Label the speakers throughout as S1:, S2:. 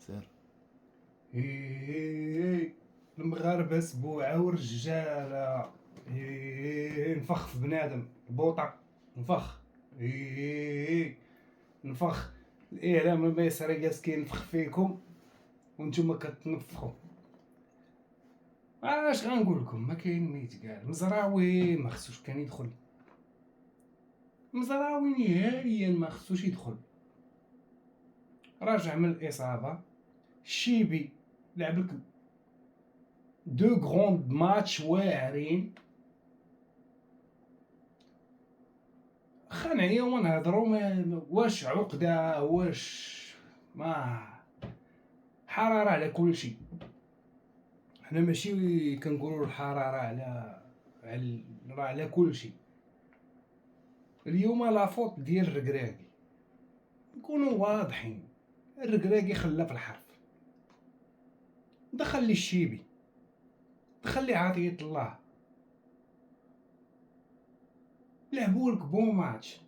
S1: سير.
S2: المغاربة سبوعة والرجالة نفخ في بنادم بوطة نفخ نفخ. الإعلام الميسري جالس كينفخ فيكم وانتم كتنفخوا. اش غنقول لكم؟ ما كاين ما يتقال. مزراوي ما خصوش كان يدخل، مزراوي نهائيا ما خصوش يدخل. راجع من الإصابة. الشيبي لعب لك دو غروند ماتش واعرين. خا نعياو ونهضرو واش عقدة واش ما حرارة على كل شيء. حنا ماشي كنقولوا الحرارة على كل شيء. اليوم لافوت ديال الركراكي، نكونوا واضحين. الركراكي خلا في الحرف، دخل لي الشيبي، دخل لي عطية الله، لعبوا لك بون ماتش.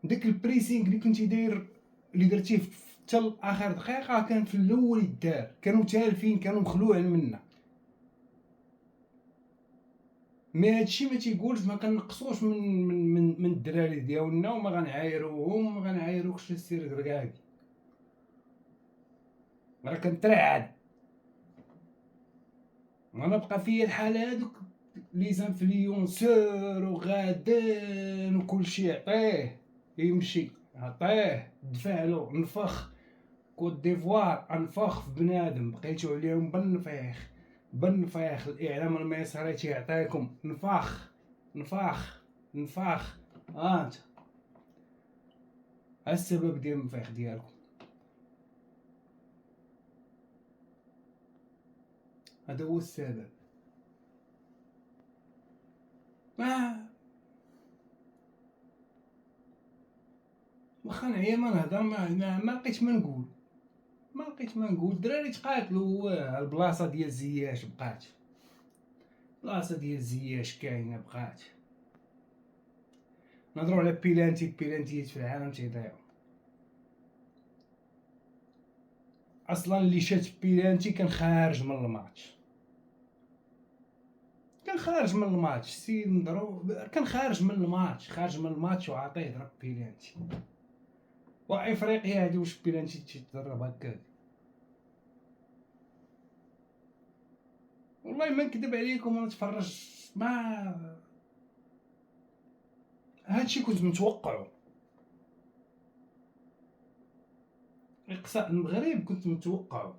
S2: داك البريسينغ اللي كنتي داير اللي درتيه حتى اخر دقيقه كان في الاول يدار، كانوا تالفين، كانوا مخلوعين منا. مي هادشي ما تيقولش ما كنقصوش من الدراري ديالنا وما غنعايروهم وما غنعايروكش السير ركاكي. راه كنترعد وانا بقى فيا الحال هادوك لي زانفلونسور وغادان وكلشي عطيه يمشي، عطيه دفعلو نفخ. كوت ديفوار انفخ في بنادم، بقيتو عليهم بالنفيخ بالنفيخ. الاعلام الميسري تيعطيكم نفخ نفخ نفخ. انت السبب ديال النفيخ ديالكم هذا هو السبب. ما واخا نعيا ما نهضر ما لقيت ما نقول، ما لقيت ما نقول. الدراري تقاتلوا. البلاصه ديال زياش بقات، بلاصه ديال زياش كاينه بقات. نهضروا على بيلانتيات في العالم تيضيعوا. اصلا اللي شات بيلانتي كان خارج من الماتش، كان خارج من الماتش. سي نضرو كان خارج من الماتش، خارج من الماتش وعطيه ضرب بيلانتي. وافريقيا هادي واش بيلانتي تيتضرب هكاك؟ والله ما نكذب عليكم وانا نتفرج ما هادشي كنت متوقعه. اقصاء المغرب كنت متوقعه.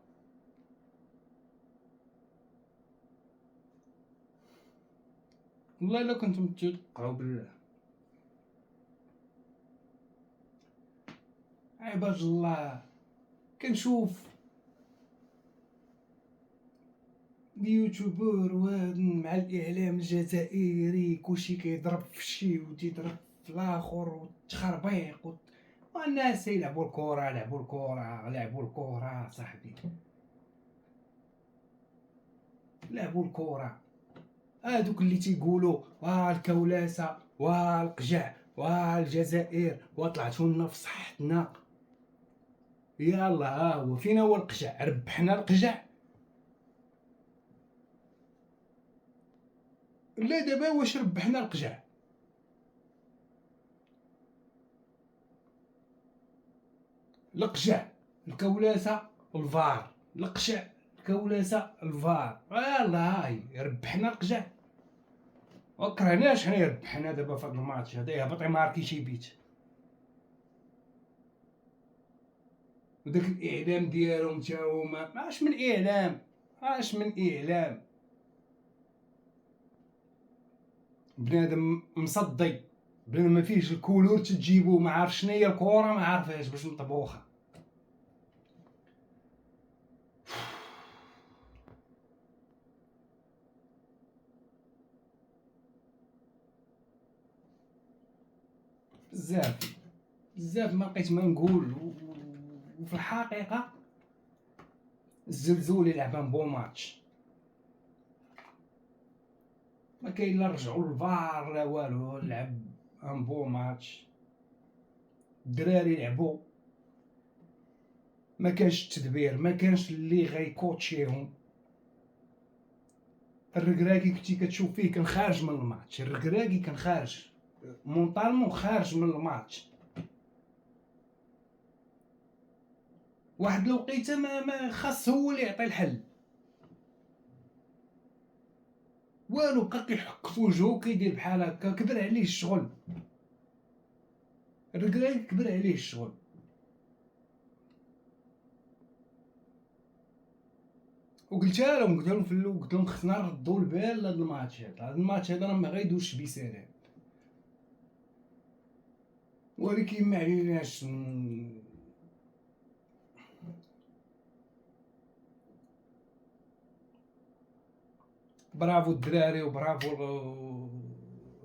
S2: والله الا كنت متوقعه بالله. عباد الله كنشوف اليوتيوبر مع الاعلام الجزائري كلشي كيضرب في شي وتيضرب في الاخر وتخربيق والناس يلعبوا الكره لعبوا الكره لعبوا الكره صاحبي، لعبوا الكره. هادوك اللي تيقولوا الكولاسه والقجع والجزائر وطلعتوا لنا في صحتنا. يلا ها هو فين هو القجع؟ ربحنا القجع. لا دابا واش ربحنا القجع؟ القجع الكولاسه الفار، القجع الكولاسه الفار. يلا هاي ربحنا القجع. وكرهناش حنا ربحنا دابا في هذا الماتش هذا. يهبط يماركي شي بيت. وداك الاعلام ديالهم تا هما اش من اعلام، اش من اعلام. بنادم مصدي، بنادم ما فيهش الكولور تجيبو ما عارف شناهي الكره، ما عارفهاش باش مطبوخه. بزاف بزاف ما لقيت ما نقول. وفي الحقيقه الزلزولي لعبان بون ماتش، ما كاين لا رجعوا للفار لا والو. لعب ان بون ماتش. الدراري لعبوا ما كانش التدبير، ما كانش اللي غيكوتشيهم. الركراكي كنتي كتشوف فيه كان خارج من الماتش، الركراكي كان خارج مونطالمون، خارج من الماتش. واحد الوقيته ما خاص هو اللي يعطي الحل، والو، بقى كيحك في وجهو كيدير بحال هكا. كبر عليه الشغل، الركراكي كبر عليه الشغل. وقلتها لهم في الاول، قلت لهم خصنا نردوا البال لهاد الماتش هذا، هاد الماتش هذا راه ما غيدوزش بسلام، ولكن ما عليناش. برافو الدراري، وبرافو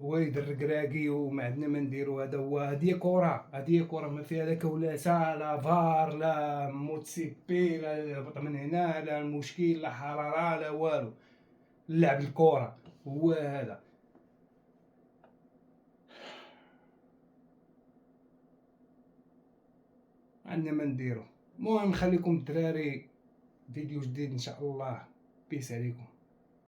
S2: والد الركراكي، وما عندنا ما نديرو. هذا هو، هادي كرة، هادي كرة ما فيها لا كولاسة لا فار لا موتسيبي لا هبط من هنا لا المشكل لا حرارة لا والو. لعب الكرة هو هذا. عندنا ما نديرو. المهم خليكم الدراري، فيديو جديد ان شاء الله. بيس عليكم.